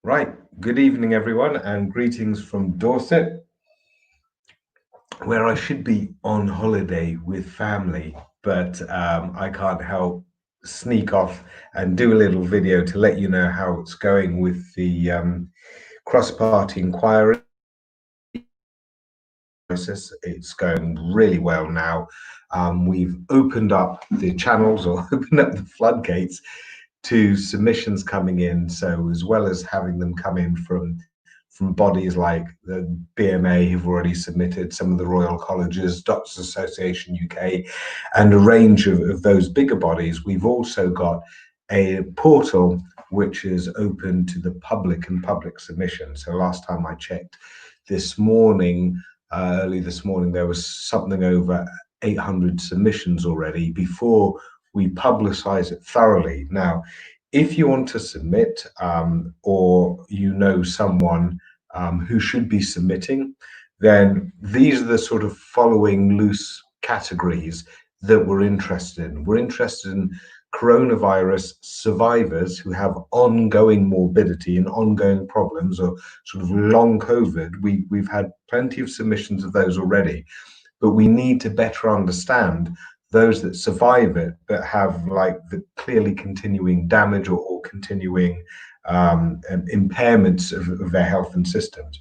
Right. Good evening, everyone, and greetings from Dorset, where I should be on holiday with family, but I can't help sneak off and do a little video to let you know how it's going with the cross-party inquiry process. It's going really well now. We've opened up the channels or opened up the floodgates to submissions coming in. So as well as having them come in from bodies like the BMA who've already submitted, some of the Royal Colleges, Doctors Association UK, and a range of those bigger bodies, we've also got a portal which is open to the public and public submission. So last time I checked this morning, early this morning, there was something over 800 submissions already before we publicize it thoroughly. Now, if you want to submit or you know someone who should be submitting, then these are the sort of following loose categories that we're interested in. We're interested in coronavirus survivors who have ongoing morbidity and ongoing problems or sort of long COVID. We've had plenty of submissions of those already, but we need to better understand those that survive it but have like the clearly continuing damage or continuing impairments of their health and systems.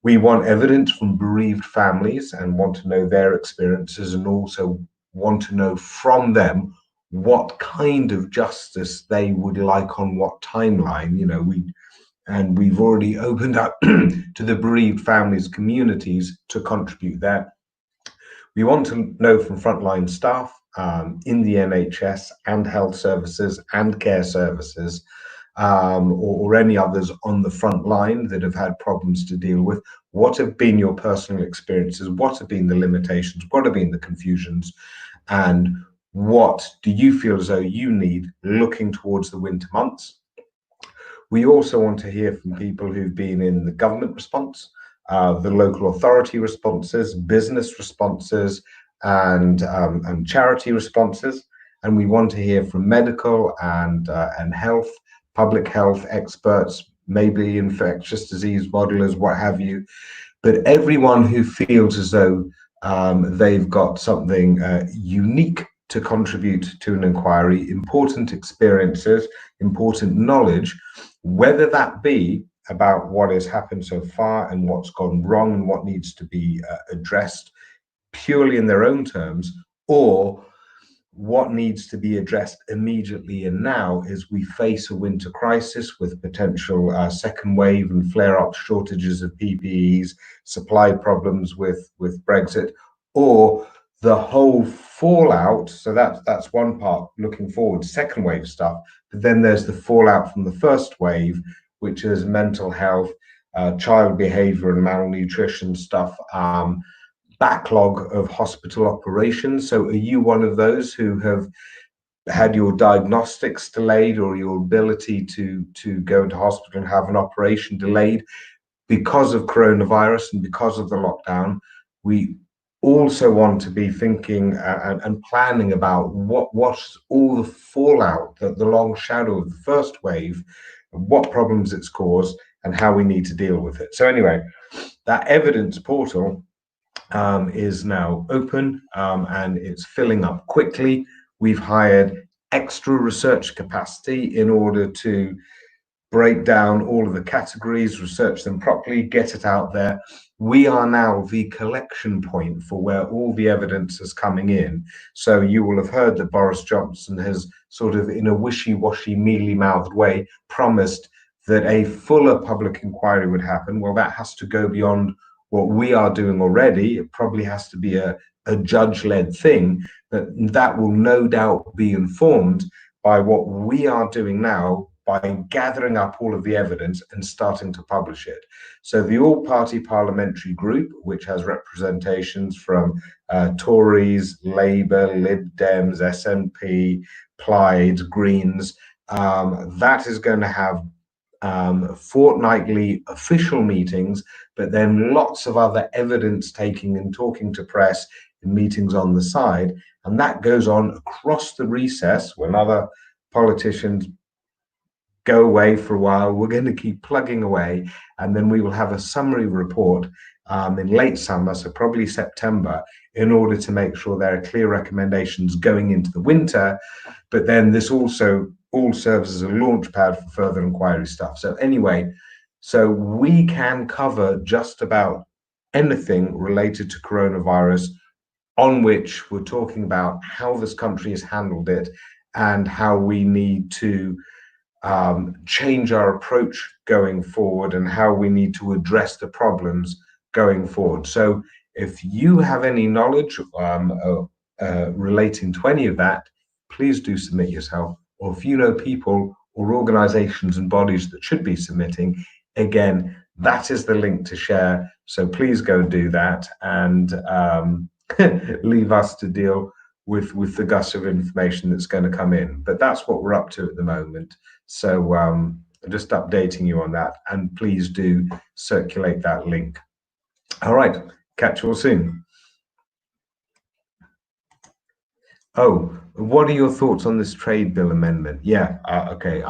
We want evidence from bereaved families and want to know their experiences, and also want to know from them what kind of justice they would like on what timeline. We've already opened up to the bereaved families communities to contribute there. We want to know from frontline staff in the NHS and health services and care services, or any others on the front line that have had problems to deal with. What have been your personal experiences? What have been the limitations? What have been the confusions? And what do you feel as though you need looking towards the winter months? We also want to hear from people who've been in the government response, the local authority responses, business responses, and charity responses. And we want to hear from medical and health, public health experts, maybe infectious disease modelers, what have you. But everyone who feels as though they've got something unique to contribute to an inquiry, important experiences, important knowledge, whether that be about what has happened so far and what's gone wrong and what needs to be addressed purely in their own terms, or what needs to be addressed immediately and now as we face a winter crisis with potential second wave and flare-up shortages of PPEs, supply problems with Brexit, or the whole fallout. So that's one part looking forward, second wave stuff. But then there's the fallout from the first wave, which is mental health, child behavior and malnutrition stuff, backlog of hospital operations. So are you one of those who have had your diagnostics delayed or your ability to go into hospital and have an operation delayed because of coronavirus and because of the lockdown? We also want to be thinking and planning about what's all the fallout, the long shadow of the first wave, what problems it's caused, and how we need to deal with it. So anyway, that evidence portal is now open, and it's filling up quickly. We've hired extra research capacity in order to break down all of the categories, research them properly, get it out there. We are now the collection point for where all the evidence is coming in. So you will have heard that Boris Johnson has sort of, in a wishy-washy, mealy-mouthed way, promised that a fuller public inquiry would happen. Well, that has to go beyond what we are doing already. It probably has to be a judge-led thing, but that will no doubt be informed by what we are doing now by gathering up all of the evidence and starting to publish it. So the all-party parliamentary group, which has representations from Tories, Labour, Lib Dems, SNP, Plaid, Greens, that is going to have fortnightly official meetings, but then lots of other evidence taking and talking to press and meetings on the side. And that goes on across the recess when other politicians go away for a while. We're going to keep plugging away, and then we will have a summary report in late summer, so probably September, in order to make sure there are clear recommendations going into the winter. But then this also all serves as a launch pad for further inquiry stuff. So anyway, so we can cover just about anything related to coronavirus, on which we're talking about how this country has handled it and how we need to change our approach going forward and how we need to address the problems going forward. So if you have any knowledge relating to any of that, please do submit yourself. Or if you know people or organizations and bodies that should be submitting, again, that is the link to share. So please go do that and leave us to deal with the gush of information that's going to come in. But that's what we're up to at the moment. So just updating you on that, and please do circulate that link. All right, catch you all soon. Oh, what are your thoughts on this trade bill amendment? Yeah, okay.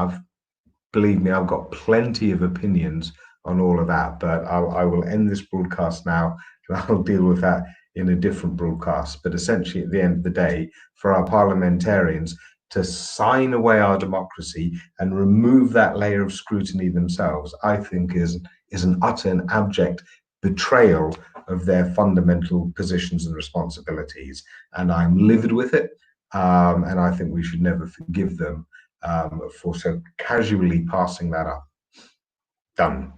Believe me, I've got plenty of opinions on all of that, but I will end this broadcast now, and I'll deal with that in a different broadcast. But essentially, at the end of the day, for our parliamentarians to sign away our democracy and remove that layer of scrutiny themselves, I think is an utter and abject betrayal of their fundamental positions and responsibilities. And I'm livid with it. And I think we should never forgive them for so casually passing that up. Done.